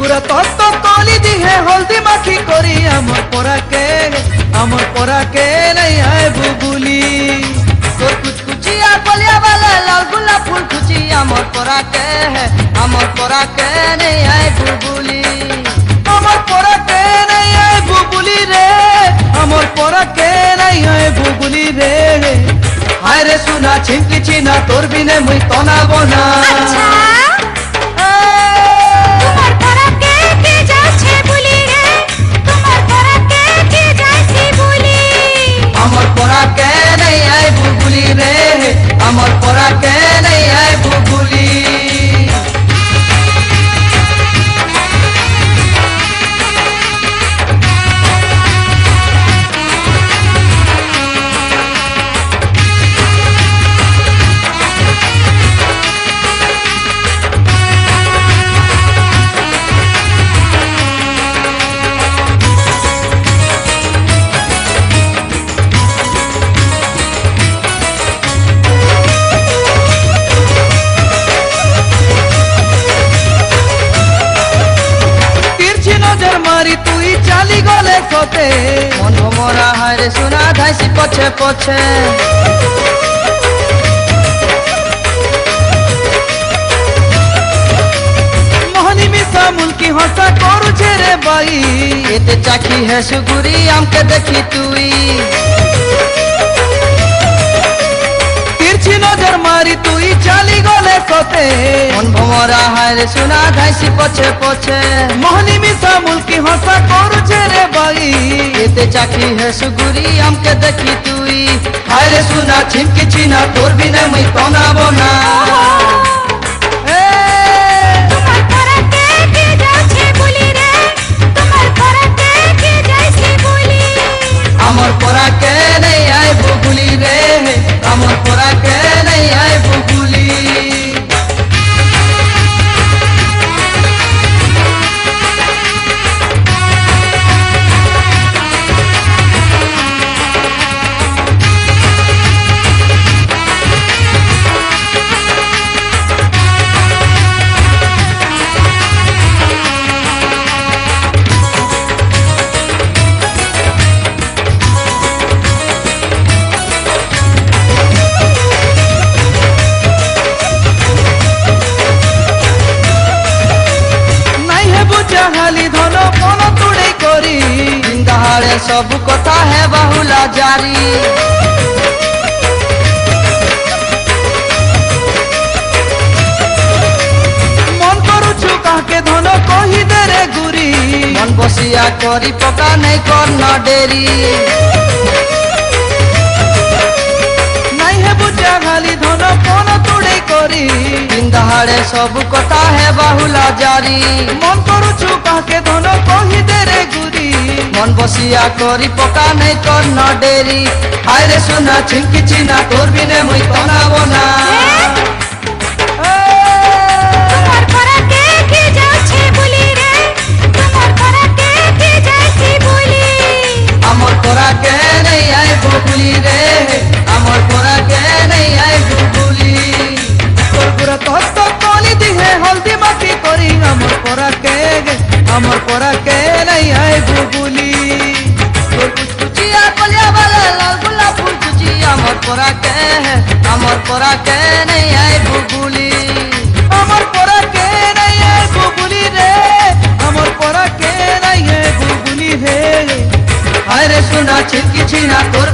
गुरा तत्त कली दिहे हल्दी माखी करी आमर परा के नहीं आए बुबुली তোর কুচকুচিয়া কলিয়া বালা লাল গোলাপ ফুল খুচি আমার পরা কে নেই আয় বুবুলি আমার পরা কে नहीं आए बुबुली रे আমার পরা কে नहीं आए बुबुली रे हाय रे सुना छिंकी छिना तोर बिने मुई तनाबो ना আচ্ছা তোমার পরাকে কে যাচ্ছে বলি রে তোমার পরাকে কে যাচ্ছে বলি আমার পরা কে নেই আয় বুবুলি রে আমার পরা কে নেই আয় বুবুলি मारी तुई चाली गले सोते মন ভমরা হয় রে সোনা ধাইসি পছে পছে मोहनी मिसा मुल्की हंसा करू छे रे बाई এতে চাকি হে সুগুরি আমকে দেখি তুই तिरछी नजर मारी तुई चाली गले सोते মন ভমরা হয় রে সোনা ধাইসি পছে পছে मोहनी मिसा मुल्की हंसा करू छे रे बाई এতে চাকি হে সুগুরি আমকে দেখি তুই हाय रे सुना छिमकी छिना तोर बिना मुई तनाबो ना তোমার পরাকে কে যাচ্ছে বলি রে তোমার পরাকে কে যাচ্ছে বলি আমার পরা কে নেই আয় বুবুলি রে আমার পরা কে নেই আয় বুবুলি हाली धन मन तुड़े करी दहाड़े सब कथा है बहुला जारी मन करुछु काके धन कही दे रे गुरी मन बसिया करी पका नहीं कर न डेरी नहीं है बुझा हाली धन मन तुड़े करी दहाड़े सब कथा है बहुला जारी मन करुछु काके धन कही दे रे गुरी मन बसिया करी पका नहीं कर न डेरी हाय रे सुना छिंकी छिना तोर बिने मुई तनाबो ना তোমার পরাকে কে যাচ্ছে বলি রে তোমার পরাকে কে যাচ্ছে বলি আমার পরা কে নেই আয় বুবুলি রে আমার পরা কে নেই আয় বুবুলি তোর পুরা তত্ত কলি দিহে হলদি মাটি করি আমার পরা কে नहीं आए बुबुली তোর কুচকুচিয়া কলিয়া বালা লাল গোলাপ ফুল খুচি আমার পরা কে নেই আয় বুবুলি আমার পরা কে नहीं आए बुबुली रे আমার পরা কে नहीं आए बुबुली रे हाय रे सुना छिटकी छिना तोर